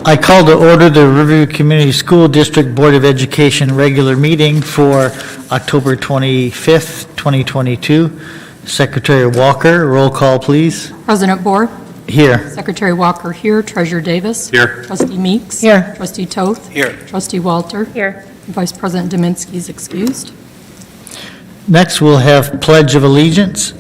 I call to order the Riverview Community School District Board of Education regular meeting for October 25th, 2022. Secretary Walker, roll call, please. President Bohr, Here. Secretary Walker here, Treasurer Davis. Here. Trustee Meeks. Here. Trustee Toth. Here. Trustee Walter. Here. Vice President Dominski is excused. Next, we'll have Pledge of Allegiance.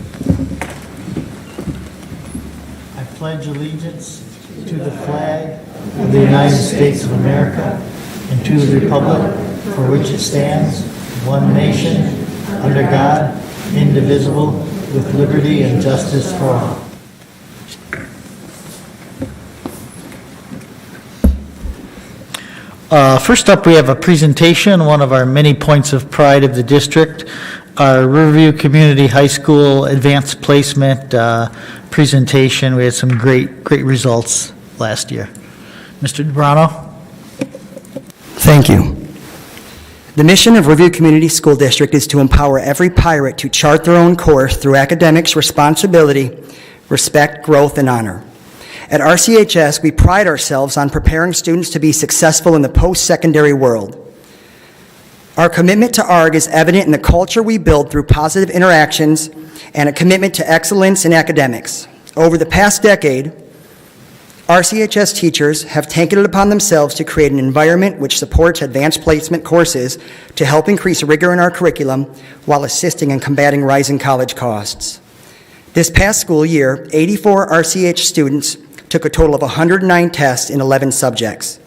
I pledge allegiance to the flag of the United States of America and to the republic for which it stands, one nation, under God, indivisible, with liberty and justice for all. First up, we have a presentation, one of our many points of pride of the district, our Riverview Community High School Advanced Placement presentation. We had some great results last year. Mr. DeBrano? Thank you. The mission of Riverview Community School District is to empower every pirate to chart their own course through academics, responsibility, respect, growth, and honor. At RCHS, we pride ourselves on preparing students to be successful in the post-secondary world. Our commitment to ARG is evident in the culture we build through positive interactions and a commitment to excellence in academics. Over the past decade, RCHS teachers have taken it upon themselves to create an environment which supports advanced placement courses to help increase rigor in our curriculum while assisting in combating rising college costs. This past school year, 84 RCH students took a total of 109 tests in 11 subjects.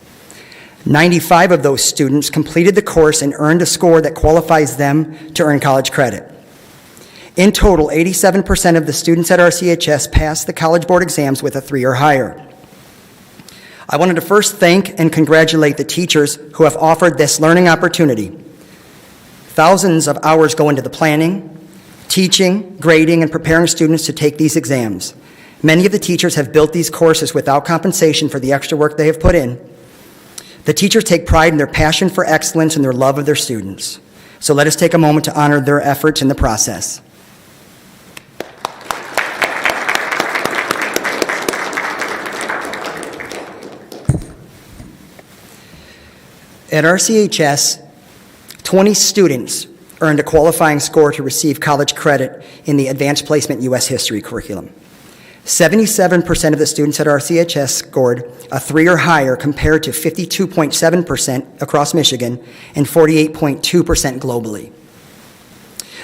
95 of those students completed the course and earned a score that qualifies them to earn college credit. In total, 87% of the students at RCHS passed the College Board exams with a 3 or higher. I wanted to first thank and congratulate the teachers who have offered this learning opportunity. Thousands of hours go into the planning, teaching, grading, and preparing students to take these exams. Many of the teachers have built these courses without compensation for the extra work they have put in. The teachers take pride in their passion for excellence and their love of their students. So let us take a moment to honor their efforts in the process. At RCHS, 20 students earned a qualifying score to receive college credit in the Advanced Placement U.S. History curriculum. 77% of the students at RCHS scored a 3 or higher compared to 52.7% across Michigan and 48.2% globally.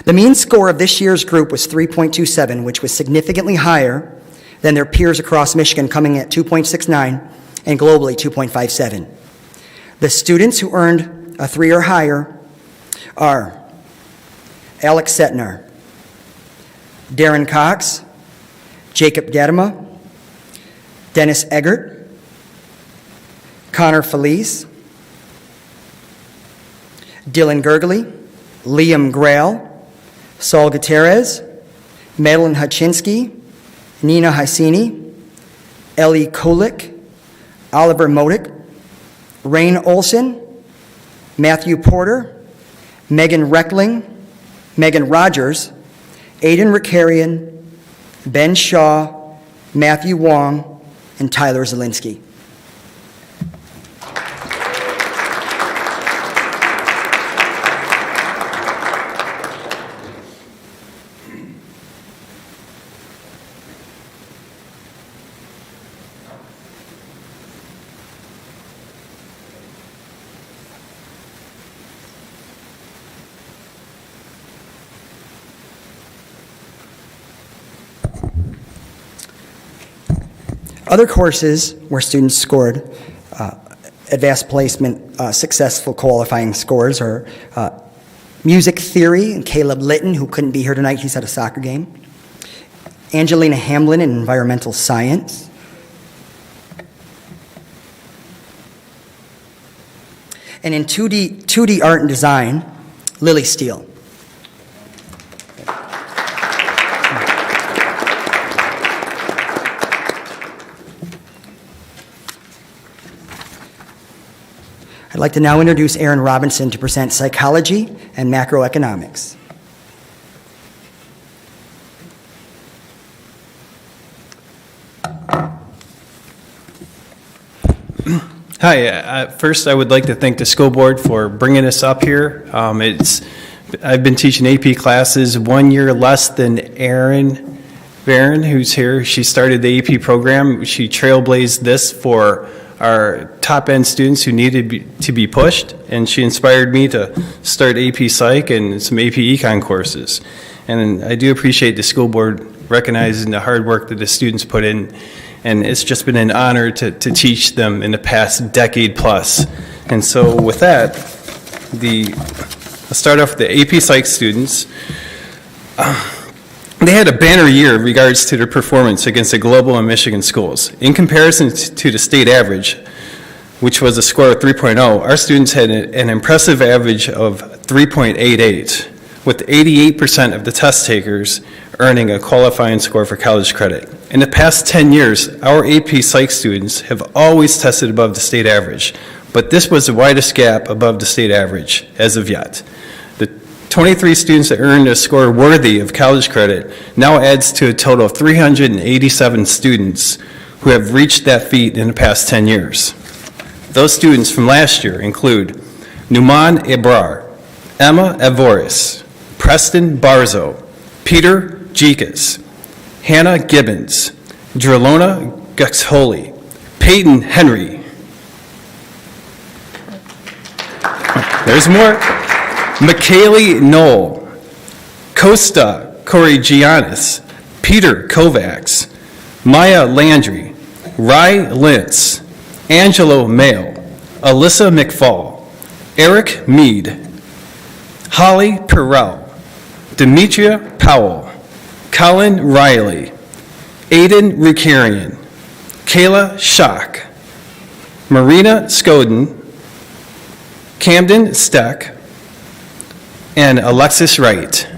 The mean score of this year's group was 3.27, which was significantly higher than their peers across Michigan, coming at 2.69 and globally 2.57. The students who earned a 3 or higher are Alex Setnar, Darren Cox, Jacob Gadema, Dennis Eggert, Connor Felice, Dylan Gergely, Liam Grail, Saul Gutierrez, Madeline Hachinsky, Nina Hysini, Ellie Kulik, Oliver Modick, Rain Olson, Matthew Porter, Megan Reckling, Megan Rogers, Aiden Ricarian, Ben Shaw, Matthew Wong, and Tyler Zielinski. Other courses where students scored advanced placement successful qualifying scores are music theory and Caleb Litton, who couldn't be here tonight, he's at a soccer game. Angelina Hamlin in environmental science. And in 2D art and design, Lily Steele. I'd like to now introduce Aaron Robinson to present psychology and macroeconomics. Hi, first I would like to thank the school board for bringing us up here. I've been teaching AP classes 1 year less than Erin Barron, who's here. She started the AP program. She trailblazed this for our top-end students who needed to be pushed, and she inspired me to start AP Psych and some AP Econ courses. And I do appreciate the school board recognizing the hard work that the students put in, and it's just been an honor to teach them in the past decade plus. And so with that, I'll start off with the AP Psych students. They had a banner year in regards to their performance against the global and Michigan schools. In comparison to the state average, which was a score of 3.0, our students had an impressive average of 3.88, with 88% of the test takers earning a qualifying score for college credit. In the past 10 years, our AP Psych students have always tested above the state average, but this was the widest gap above the state average as of yet. The 23 students that earned a score worthy of college credit now adds to a total of 387 students who have reached that feat in the past 10 years. Those students from last year include Numan Ebrar, Emma Avoris, Preston Barzo, Peter Jikas, Hannah Gibbons, Drelona Guxholi, Peyton Henry. There's more. McKaylee Knoll, Costa Corrigianis, Peter Kovacs, Maya Landry, Rye Lintz, Angelo Mail, Alyssa McFall, Eric Mead, Holly Perrell, Demetria Powell, Colin Riley, Aiden Rukarian, Kayla Schock, Marina Skoden, Camden Steck, and Alexis Wright.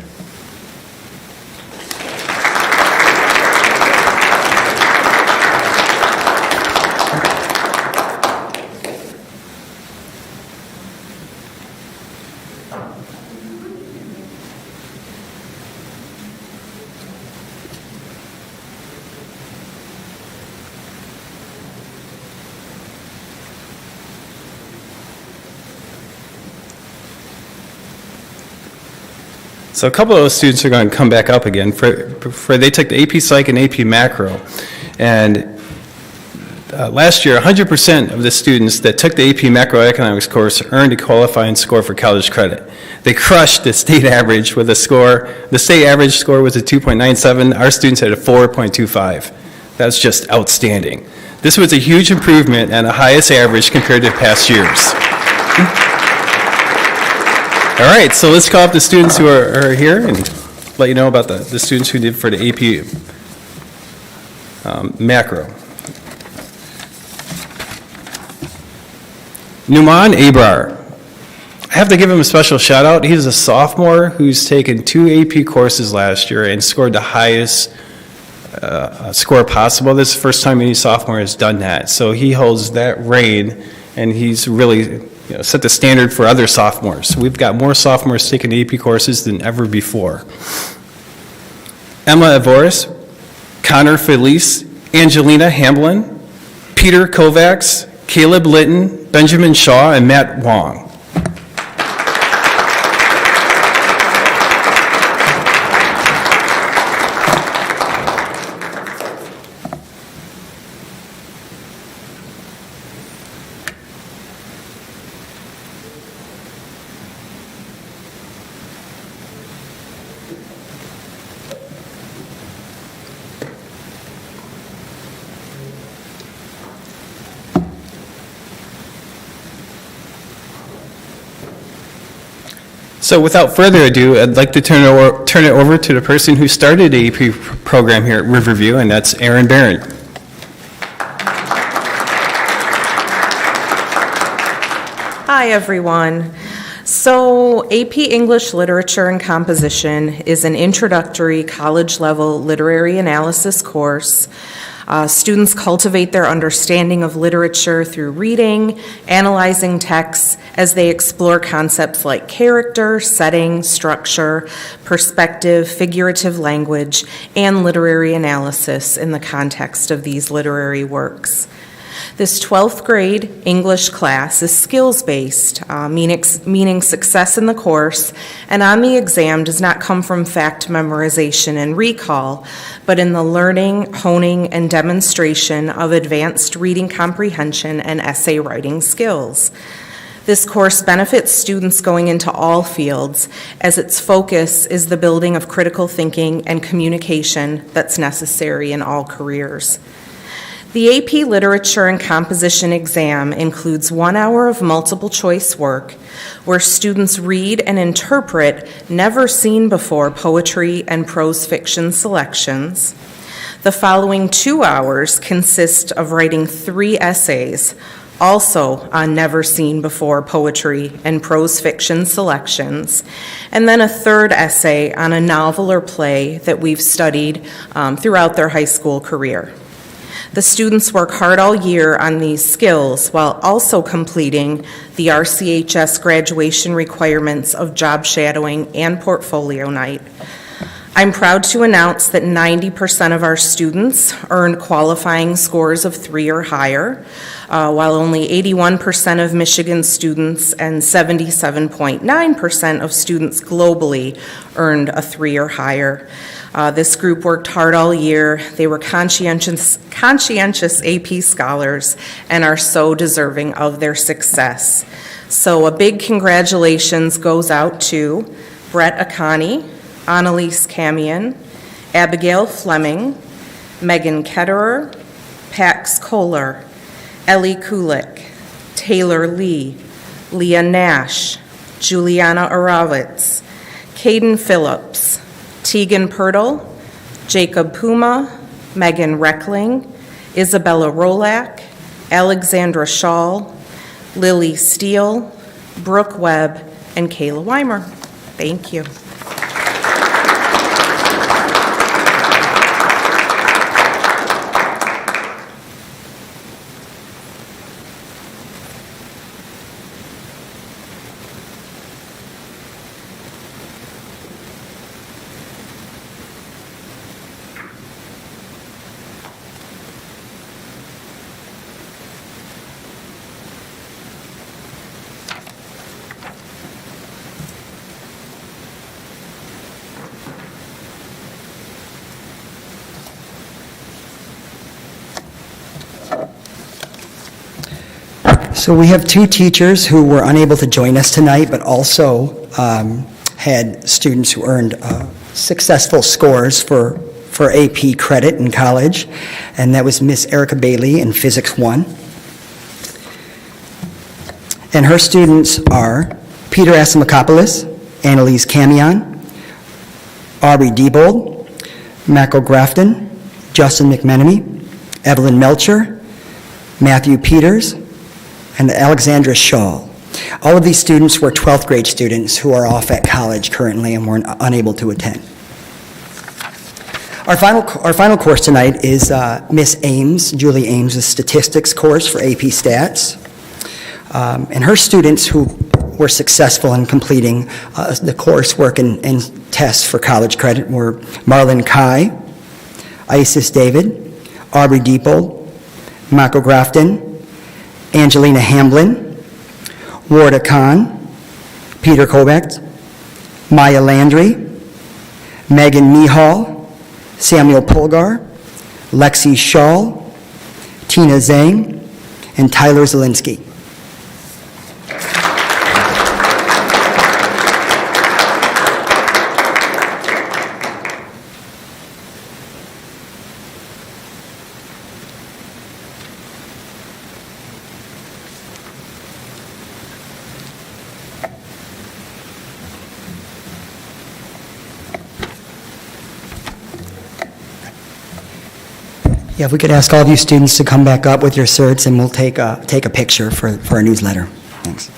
So a couple of those students are going to come back up again. They took the AP Psych and AP Macro. And last year, 100% of the students that took the AP Macroeconomics course earned a qualifying score for college credit. They crushed the state average with a score. The state average score was a 2.97. Our students had a 4.25. That's just outstanding. This was a huge improvement and a highest average compared to past years. All right, so let's call up the students who are here and let you know about the students who did for the AP Macro. Numan Abrar. I have to give him a special shout out. He's a sophomore who's taken 2 AP courses last year and scored the highest score possible. This is the first time any sophomore has done that. So he holds that reign, and he's really set the standard for other sophomores. We've got more sophomores taking AP courses than ever before. Emma Avoris, Connor Felice, Angelina Hamblin, Peter Kovacs, Caleb Litton, Benjamin Shaw, and Matt Wong. So without further ado, I'd like to turn it over to the person who started the AP program here at Riverview, and that's Erin Barron. Hi, everyone. So AP English Literature and Composition is an introductory college-level literary analysis course. Students cultivate their understanding of literature through reading, analyzing texts as they explore concepts like character, setting, structure, perspective, figurative language, and literary analysis in the context of these literary works. This 12th grade English class is skills-based, meaning success in the course and on the exam does not come from fact memorization and recall, but in the learning, honing, and demonstration of advanced reading comprehension and essay writing skills. This course benefits students going into all fields, as its focus is the building of critical thinking and communication that's necessary in all careers. The AP Literature and Composition exam includes 1 hour of multiple choice work where students read and interpret never-seen-before poetry and prose fiction selections. The following 2 hours consist of writing 3 essays, also on never-seen-before poetry and prose fiction selections, and then a third essay on a novel or play that we've studied throughout their high school career. The students work hard all year on these skills while also completing the RCHS graduation requirements of job shadowing and portfolio night. I'm proud to announce that 90% of our students earned qualifying scores of 3 or higher, while only 81% of Michigan students and 77.9% of students globally earned a 3 or higher. This group worked hard all year. They were conscientious AP scholars and are so deserving of their success. So a big congratulations goes out to Brett Akani, Annalise Camion, Abigail Fleming, Megan Ketterer, Pax Kohler, Ellie Kulik, Taylor Lee, Leah Nash, Juliana Arawitz, Caden Phillips, Tegan Pirtle, Jacob Puma, Megan Reckling, Isabella Rolak, Alexandra Schall, Lily Steele, Brooke Webb, and Kayla Weimer. Thank you. So we have 2 teachers who were unable to join us tonight, but also had students who earned successful scores for AP credit in college, and that was Miss Erica Bailey in Physics 1. And her students are Peter Asimakopoulos, Annalise Camion, Aubrey Diebold, Mako Grafton, Justin McMenemy, Evelyn Melcher, Matthew Peters, and Alexandra Schall. All of these students were 12th grade students who are off at college currently and were unable to attend. Our final course tonight is Miss Ames, Julie Ames' statistics course for AP Stats. And her students who were successful in completing the coursework and tests for college credit were Marlon Kai, Isis David, Aubrey Diebold, Mako Grafton, Angelina Hamblin, Warda Khan, Peter Kovacs, Maya Landry, Megan Mihal, Samuel Polgar, Lexi Schall, Tina Zhang, and Tyler Zielinski. Yeah, if we could ask all of you students to come back up with your certs, and we'll take a picture for our newsletter. Thanks.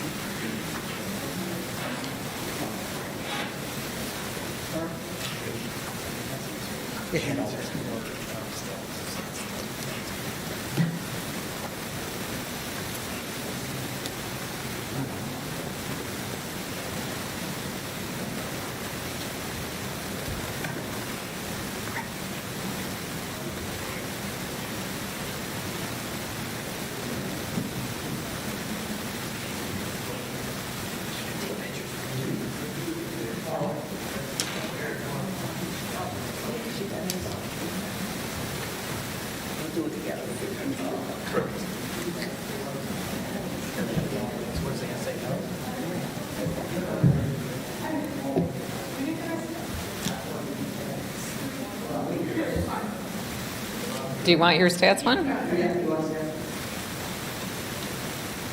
Do you want your stats one?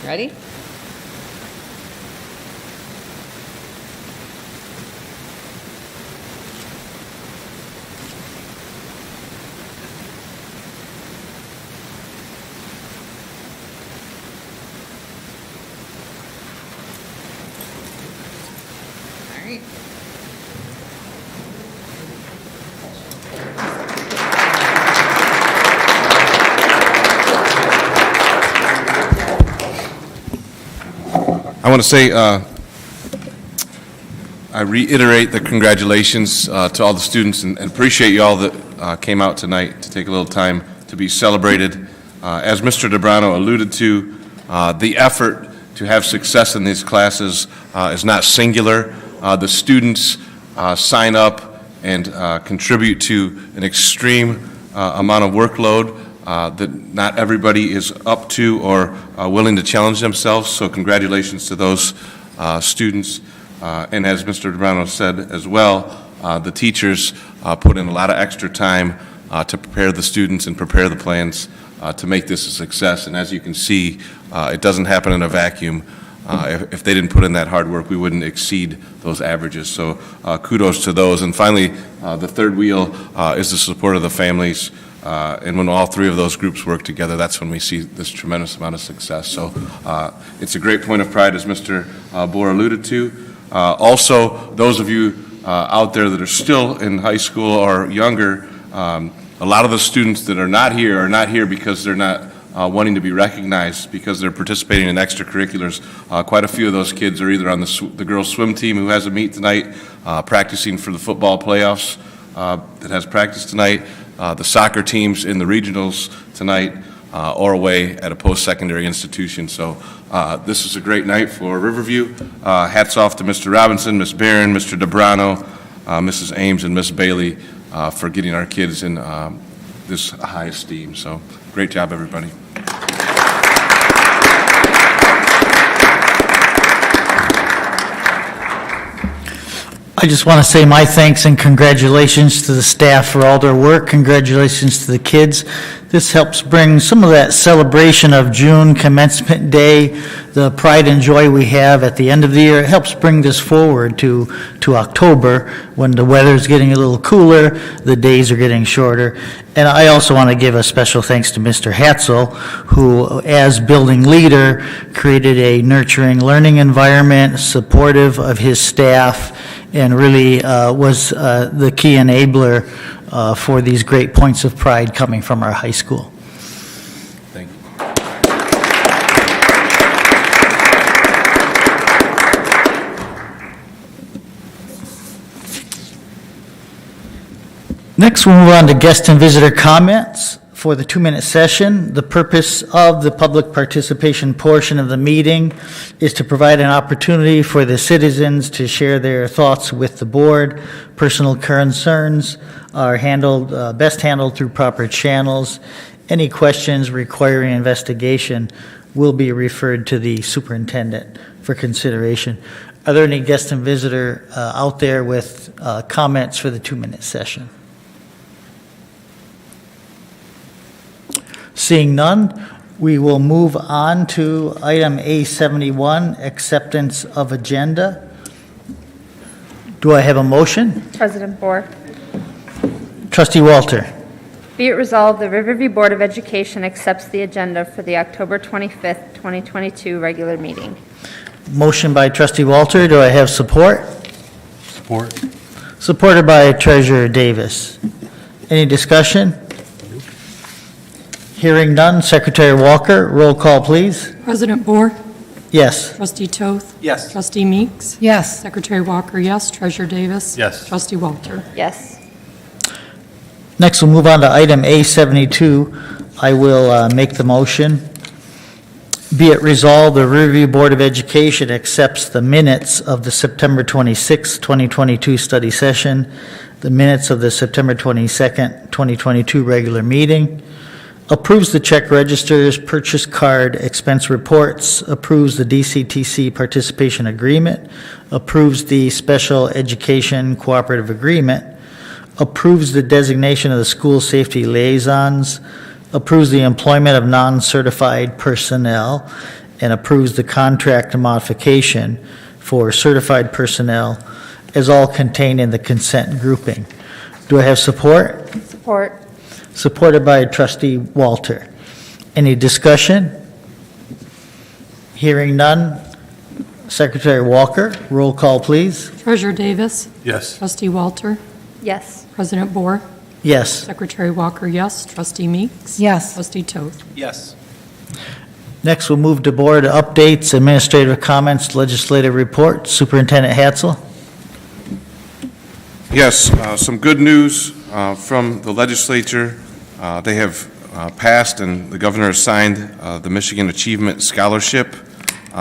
Ready? All right. I want to say, I reiterate the congratulations to all the students and appreciate you all that came out tonight to take a little time to be celebrated. As Mr. DeBrano alluded to, the effort to have success in these classes is not singular. The students sign up and contribute to an extreme amount of workload that not everybody is up to or willing to challenge themselves. So congratulations to those students. And as Mr. DeBrano said as well, the teachers put in a lot of extra time to prepare the students and prepare the plans to make this a success. And as you can see, it doesn't happen in a vacuum. If they didn't put in that hard work, we wouldn't exceed those averages. So kudos to those. And finally, the third wheel is the support of the families. And when all three of those groups work together, that's when we see this tremendous amount of success. So it's a great point of pride, as Mr. Bohr alluded to. Also, those of you out there that are still in high school or younger, a lot of the students that are not here because they're not wanting to be recognized because they're participating in extracurriculars. Quite a few of those kids are either on the girls' swim team, who has a meet tonight, practicing for the football playoffs that has practice tonight, the soccer teams in the regionals tonight, or away at a post-secondary institution. So this is a great night for Riverview. Hats off to Mr. Robinson, Ms. Barron, Mr. DeBrano, Mrs. Ames, and Ms. Bailey for getting our kids in this high esteem. So great job, everybody. I just want to say my thanks and congratulations to the staff for all their work. Congratulations to the kids. This helps bring some of that celebration of June, commencement day, the pride and joy we have at the end of the year. It helps bring this forward to October, when the weather's getting a little cooler, the days are getting shorter. And I also want to give a special thanks to Mr. Hatzel, who, as building leader, created a nurturing learning environment, supportive of his staff, and really was the key enabler for these great points of pride coming from our high school. Thank you. Next, we'll move on to guest and visitor comments for the 2-minute session. The purpose of the public participation portion of the meeting is to provide an opportunity for the citizens to share their thoughts with the board. Personal concerns are best handled through proper channels. Any questions requiring investigation will be referred to the superintendent for consideration. Are there any guest and visitor out there with comments for the 2-minute session? Seeing none, we will move on to item A71, acceptance of agenda. Do I have a motion? President Bohr. Trustee Walter. Be it resolved, the Riverview Board of Education accepts the agenda for the October 25th, 2022 regular meeting. Motion by Trustee Walter. Do I have support? Support. Supported by Treasurer Davis. Any discussion? Hearing none, Secretary Walker, roll call, please. President Bohr? Yes. Trustee Toth? Yes. Trustee Meeks? Yes. Secretary Walker, yes. Treasurer Davis? Yes. Trustee Walter? Yes. Next, we'll move on to item A72. I will make the motion. Be it resolved, the Riverview Board of Education accepts the minutes of the September 26, 2022 study session, the minutes of the September 22nd, 2022 regular meeting, approves the check registers, purchase card, expense reports, approves the DCTC participation agreement, approves the special education cooperative agreement, approves the designation of the school safety liaisons, approves the employment of non-certified personnel, and approves the contract modification for certified personnel as all contained in the consent grouping. Do I have support? Support. Supported by Trustee Walter. Any discussion? Hearing none. Secretary Walker, roll call, please. Treasurer Davis. Yes. Trustee Walter. Yes. President Bohr. Yes. Secretary Walker, yes. Trustee Meeks. Yes. Trustee Toth. Yes. Next, we'll move to board updates, administrative comments, legislative report. Superintendent Hatzel. Yes, some good news from the legislature. They have passed and the governor has signed the Michigan Achievement Scholarship.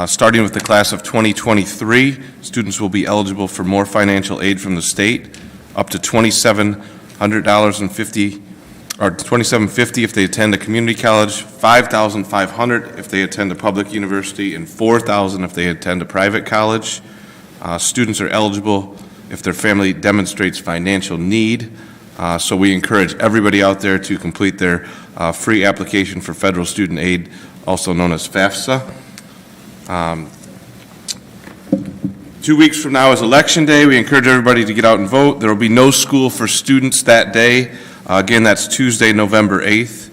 Starting with the class of 2023, students will be eligible for more financial aid from the state, up to $2,750 or $2,750 if they attend a community college, $5,500 if they attend a public university, and $4,000 if they attend a private college. Students are eligible if their family demonstrates financial need. So we encourage everybody out there to complete their free application for federal student aid, also known as FAFSA. 2 weeks from now is Election Day. We encourage everybody to get out and vote. There will be no school for students that day. Again, that's Tuesday, November 8th.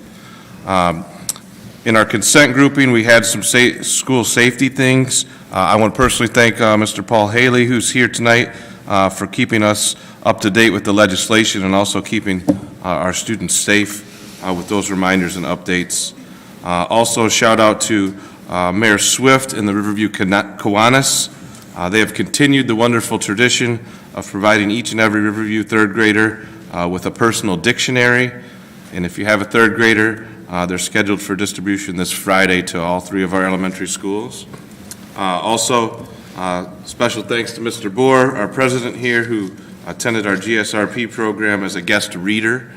In our consent grouping, we had some school safety things. I want to personally thank Mr. Paul Haley, who's here tonight, for keeping us up to date with the legislation and also keeping our students safe with those reminders and updates. Also, shout out to Mayor Swift and the Riverview Kiwanis. They have continued the wonderful tradition of providing each and every Riverview third grader with a personal dictionary. And if you have a third grader, they're scheduled for distribution this Friday to all 3 of our elementary schools. Also, special thanks to Mr. Bohr, our president here, who attended our GSRP program as a guest reader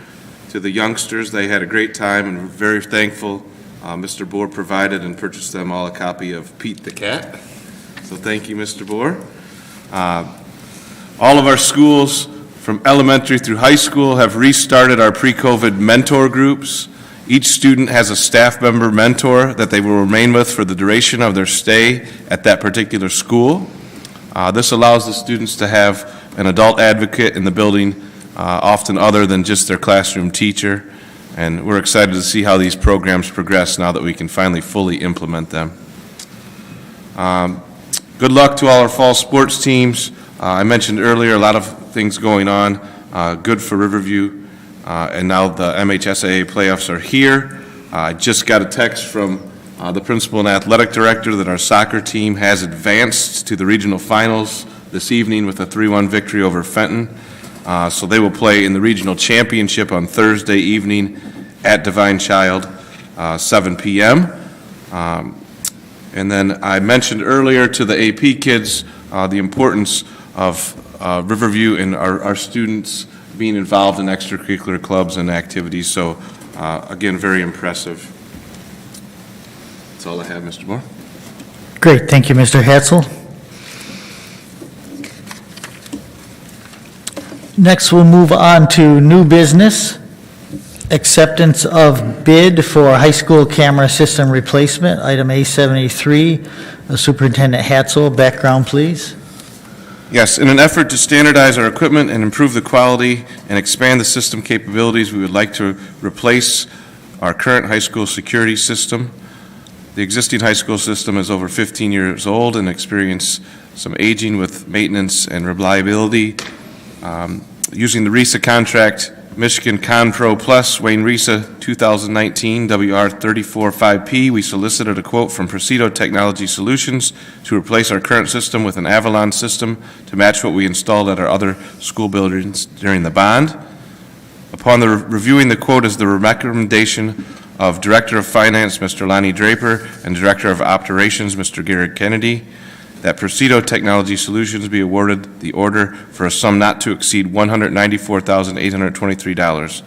to the youngsters. They had a great time and we're very thankful. Mr. Bohr provided and purchased them all a copy of Pete the Cat. So thank you, Mr. Bohr. All of our schools from elementary through high school have restarted our pre-COVID mentor groups. Each student has a staff member mentor that they will remain with for the duration of their stay at that particular school. This allows the students to have an adult advocate in the building, often other than just their classroom teacher. And we're excited to see how these programs progress now that we can finally fully implement them. Good luck to all our fall sports teams. I mentioned earlier a lot of things going on, good for Riverview. And now the MHSAA playoffs are here. I just got a text from the principal and athletic director that our soccer team has advanced to the regional finals this evening with a 3-1 victory over Fenton. So they will play in the regional championship on Thursday evening at Divine Child, 7 p.m. And then I mentioned earlier to the AP kids the importance of Riverview and our students being involved in extracurricular clubs and activities. So again, very impressive. That's all I have, Mr. Moore. Great, thank you, Mr. Hatzel. Next, we'll move on to new business. Acceptance of bid for high school camera system replacement, item A73. Superintendent Hatzel, background, please. Yes, in an effort to standardize our equipment and improve the quality and expand the system capabilities, we would like to replace our current high school security system. The existing high school system is over 15 years old and experienced some aging with maintenance and reliability. Using the RISA contract, Michigan ConPro Plus, Wayne RISA 2019 WR345P, we solicited a quote from Presido Technology Solutions to replace our current system with an Avalon system to match what we installed at our other school buildings during the bond. Upon the reviewing the quote is the recommendation of Director of Finance, Mr. Lonnie Draper, and Director of Operations, Mr. Garrett Kennedy, that Presido Technology Solutions be awarded the order for a sum not to exceed $194,823.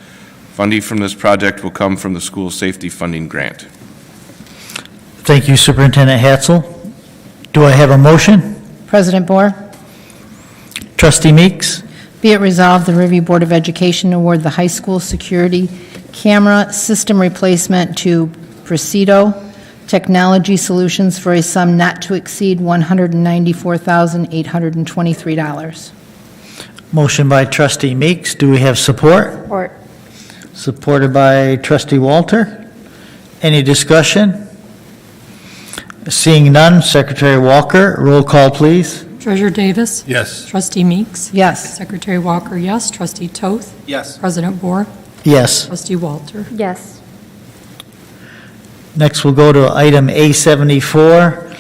Funding from this project will come from the school safety funding grant. Thank you, Superintendent Hatzel. Do I have a motion? President Bohr, Trustee Meeks, Be it resolved, the Riverview Board of Education award the high school security camera system replacement to Presido Technology Solutions for a sum not to exceed $194,823. Motion by trustee Meeks. Do we have support? Support. Supported by trustee Walter. Any discussion? Seeing none, Secretary Walker, roll call, please. Treasurer Davis. Yes. Trustee Meeks. Yes. Secretary Walker, yes. Trustee Toth. Yes. President Bohr. Yes. Trustee Walter. Yes. Next, we'll go to item A74.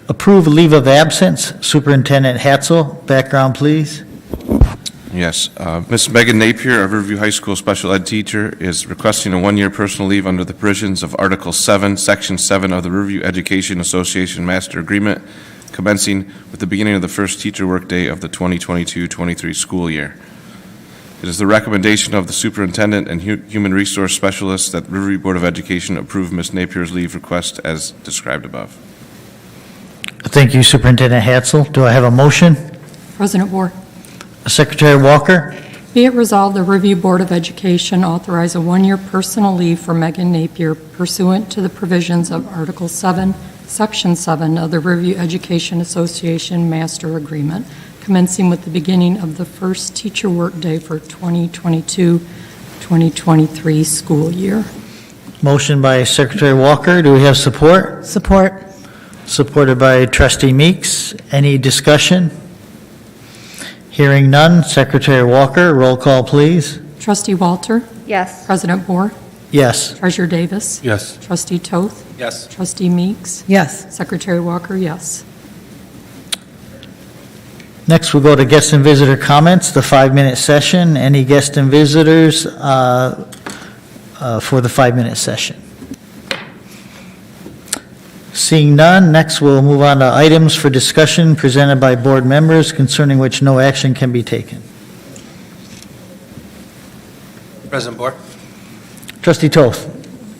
Approve leave of absence. Superintendent Hatzel, background, please. Yes. Ms. Megan Napier, a Riverview High School special ed teacher, is requesting a one-year personal leave under the provisions of Article 7, Section 7 of the Riverview Education Association Master Agreement, commencing with the beginning of the first teacher workday of the 2022-23 school year. It is the recommendation of the superintendent and human resource specialist that Riverview Board of Education approve Ms. Napier's leave request as described above. Thank you, Superintendent Hatzel. Do I have a motion? President Bohr. Secretary Walker? Be it resolved, the Riverview Board of Education authorize a one-year personal leave for Megan Napier pursuant to the provisions of Article 7, Section 7 of the Riverview Education Association Master Agreement, commencing with the beginning of the first teacher workday for 2022-2023 school year. Motion by Secretary Walker. Do we have support? Support. Supported by trustee Meeks. Any discussion? Hearing none, Secretary Walker, roll call, please. Trustee Walter. Yes. President Bohr. Yes. Treasurer Davis. Yes. Trustee Toth. Yes. Trustee Meeks. Yes. Secretary Walker, yes. Next, we'll go to guest and visitor comments, the 5-minute session. Any guest and visitors for the 5-minute session? Seeing none, next we'll move on to items for discussion presented by board members concerning which no action can be taken. President Bohr, Trustee Toth.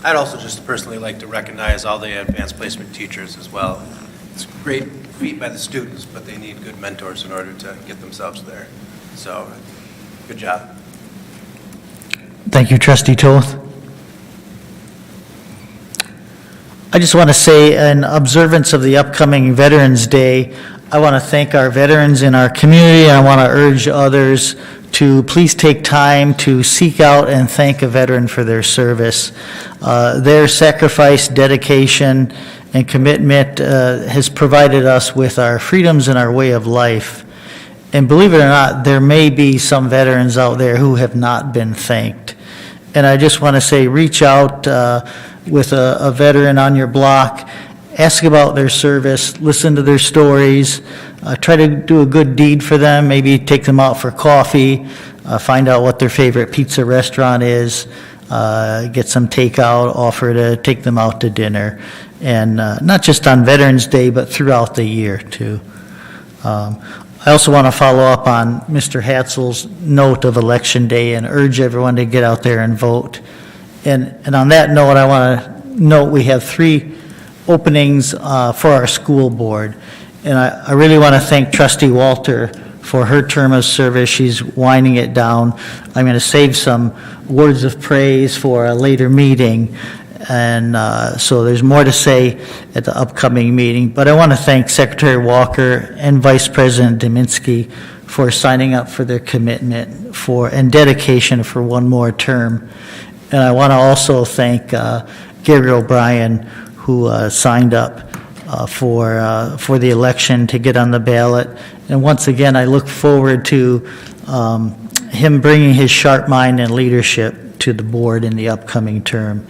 I'd also just personally like to recognize all the advanced placement teachers as well. It's a great feat by the students, but they need good mentors in order to get themselves there. So, good job. Thank you, Trustee Toth. I just want to say, in observance of the upcoming Veterans Day, I want to thank our veterans in our community, and I want to urge others to please take time to seek out and thank a veteran for their service. Their sacrifice, dedication, and commitment has provided us with our freedoms and our way of life. And believe it or not, there may be some veterans out there who have not been thanked. And I just want to say, reach out with a veteran on your block, ask about their service, listen to their stories, try to do a good deed for them, maybe take them out for coffee, find out what their favorite pizza restaurant is, get some takeout, offer to take them out to dinner, and not just on Veterans Day, but throughout the year, too. I also want to follow up on Mr. Hatzel's note of Election Day and urge everyone to get out there and vote. And on that note, I want to note we have 3 openings for our school board. And I really want to thank Trustee Walter for her term of service. She's winding it down. I'm going to save some words of praise for a later meeting. And so there's more to say at the upcoming meeting. But I want to thank Secretary Walker and Vice President Dominski for signing up for their commitment and dedication for one more term. And I want to also thank Gary O'Brien, who signed up for the election to get on the ballot. And once again, I look forward to him bringing his sharp mind and leadership to the board in the upcoming term.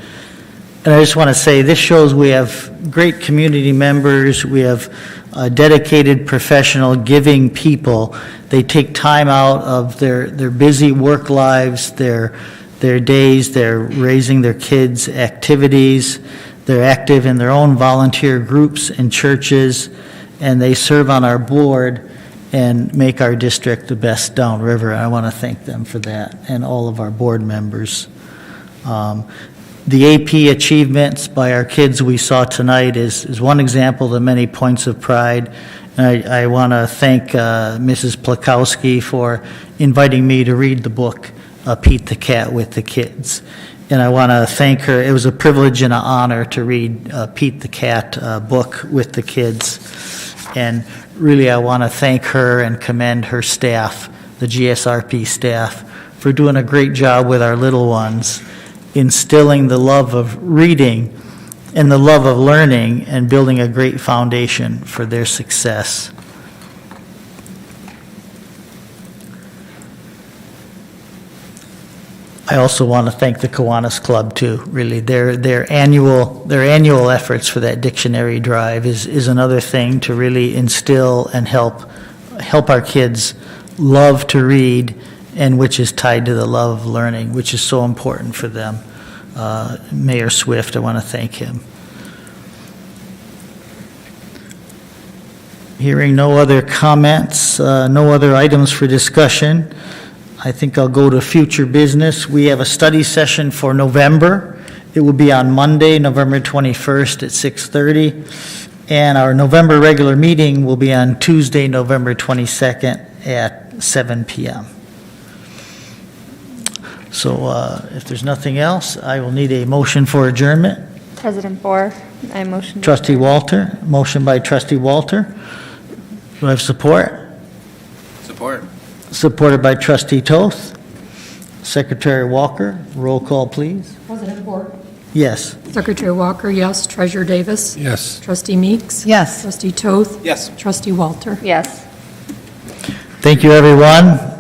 And I just want to say, this shows we have great community members. We have dedicated, professional, giving people. They take time out of their busy work lives, their days, they're raising their kids' activities, they're active in their own volunteer groups and churches, and they serve on our board and make our district the best downriver. I want to thank them for that, and all of our board members. The AP achievements by our kids we saw tonight is one example of the many points of pride I want to thank Mrs. Plakowski for inviting me to read the book, Pete the Cat with the kids. And I want to thank her. It was a privilege and an honor to read Pete the Cat book with the kids. And really, I want to thank her and commend her staff, the GSRP staff, for doing a great job with our little ones, instilling the love of reading and the love of learning and building a great foundation for their success. I also want to thank the Kiwanis Club too, really. Their annual efforts for that dictionary drive is another thing to really instill and help our kids love to read, and which is tied to the love of learning, which is so important for them. Mayor Swift, I want to thank him. Hearing no other comments, no other items for discussion, I think I'll go to future business. We have a study session for November. It will be on Monday, November 21st at 6:30. And our November regular meeting will be on Tuesday, November 22nd at 7 p.m. So if there's nothing else, I will need a motion for adjournment. President Bohr, I motion. Trustee Walter, motion by Trustee Walter. Do I have support? Support. Supported by Trustee Toth. Secretary Walker, roll call, please. President Board. Yes. Secretary Walker, yes. Treasurer Davis. Yes. Trustee Meeks. Yes. Trustee Toth. Yes. Trustee Walter. Yes. Thank you, everyone.